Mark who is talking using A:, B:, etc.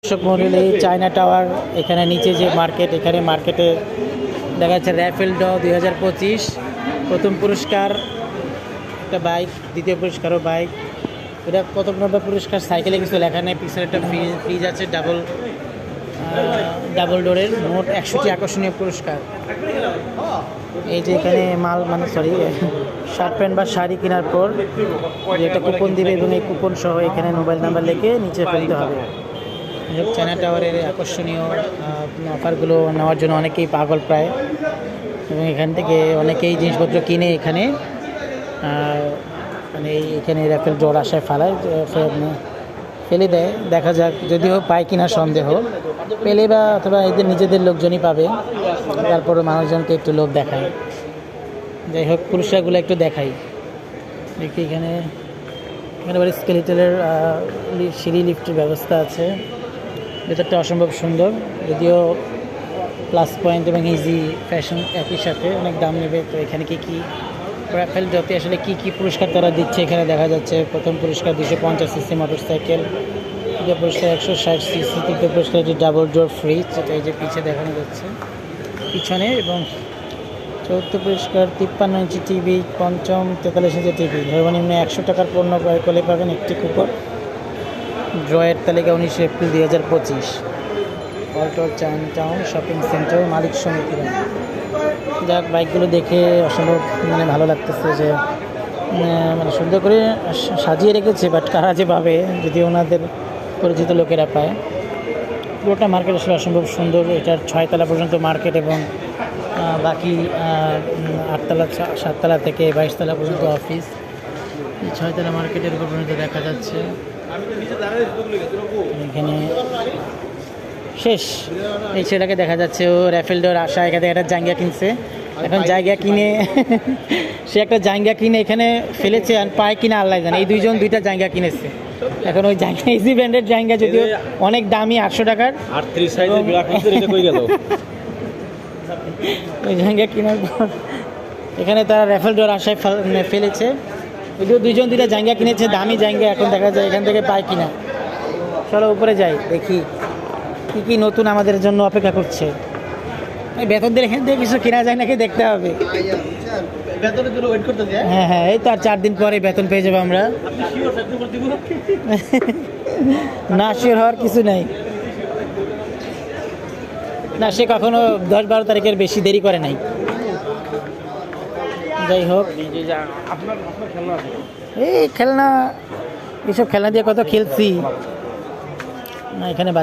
A: দর্শক মন্ডলী, China tower এখানে নিচে যে মার্কেট, এখানে মার্কেটে দেখা যাচ্ছে র্যাফেল ড্র 2025 প্রথম পুরস্কার একটা বাইক, দ্বিতীয় পুরস্কারও বাইক। এটা প্রথম নম্বর পুরস্কার সাইকেলে কিছু লেখা নেই, পিছনে একটা ফ্রিজ আছে ডাবল ডোরের। মোট 100টি আকর্ষণীয় পুরস্কার। এই যে এখানে মাল শার্ট প্যান্ট বা শাড়ি কেনার পর যে একটা কুপন দিবে এবং এই কুপন সহ এখানে মোবাইল নাম্বার লিখে নিচে ফেলতে হবে। চায়না টাওয়ারের আকর্ষণীয় অফারগুলো নেওয়ার জন্য অনেকেই পাগল প্রায়, এবং এখান থেকে অনেকেই জিনিসপত্র কিনে এখানে এখানে র্যাফেল ড্রর আশায় ফেলে দেয়। দেখা যাক, যদিও পায় কিনা সন্দেহ, পেলে বা অথবা এদের নিজেদের লোকজনই পাবে, তারপরে মানুষজনকে একটু লোভ দেখায়। যাই হোক, পুরস্কারগুলো একটু দেখাই। দেখি এখানে আবার স্কেলেটরের সিঁড়ি লিফটের ব্যবস্থা আছে। ভেতরটা অসম্ভব সুন্দর, যদিও প্লাস পয়েন্ট এবং ইজি ফ্যাশন একই সাথে অনেক দাম নেবে। তো এখানে কি র্যাফেল ড্রতে আসলে কি পুরস্কার তারা দিচ্ছে এখানে দেখা যাচ্ছে। প্রথম পুরস্কার 250 সিসি মোটরসাইকেল, দ্বিতীয় পুরস্কার 160 সিসি, তৃতীয় পুরস্কার একটি ডাবল ডোর ফ্রিজ, যেটা এই যে পিছে দেখানো যাচ্ছে পিছনে, এবং চতুর্থ পুরস্কার 53 ইঞ্চি টিভি, পঞ্চম 43 ইঞ্চি টিভি। সর্বনিম্ন 100 টাকার পণ্য ক্রয় করলে পাবেন একটি কুপন। ড্রয়ের তালিকা 19 এপ্রিল 2025। অল্টর চায়না টাউন শপিং সেন্টার মালিক সমিতিরা। যাক, বাইকগুলো দেখে অসম্ভব ভালো লাগতেছে, যে সুন্দর করে সাজিয়ে রেখেছে, বাট কারা যে পাবে, যদি ওনাদের পরিচিত লোকেরা পায়। পুরোটা মার্কেট আসলে অসম্ভব সুন্দর। এটার 6 তলা পর্যন্ত মার্কেট, এবং বাকি 8 তলা 7 তলা থেকে 22 তলা পর্যন্ত অফিস। এই 6 তলা মার্কেটের উপর পর্যন্ত দেখা যাচ্ছে। এখানে শেষ, এই ছেলেটাকে দেখা যাচ্ছে, ও র্যাফেল ড্রর আশা এখানে একটা জায়গা কিনছে। এখন জায়গা কিনে সে একটা জায়গা কিনে এখানে ফেলেছে, আর পায় কিনা আল্লাহ জানে। এই দুইজন দুইটা জায়গা কিনেছে। এখন ওই জায়গা ইজি ব্র্যান্ডের জায়গা, যদিও অনেক দামি, 800 টাকার। ওই জায়গা কেনার পর এখানে তারা র্যাফেল ড্রর আশায় ফেলেছে। যদিও দুইজন দুইটা জায়গা কিনেছে, দামি জায়গা। এখন দেখা যায় এখান থেকে পায় কিনা। চলো উপরে যাই, দেখি কি নতুন আমাদের জন্য অপেক্ষা করছে। বেতন দিয়ে এখান থেকে কিছু কেনা যায় নাকি দেখতে হবে। হ্যাঁ, এই তো আর 4 দিন পরে বেতন পেয়ে যাবো আমরা। না, শিওর হওয়ার কিছু নাই। না, সে কখনো 10-12 তারিখের বেশি দেরি করে নাই। যাই হোক, এই খেলনা, এসব খেলনা দিয়ে কত খেলছি। এখানে বাচ্চা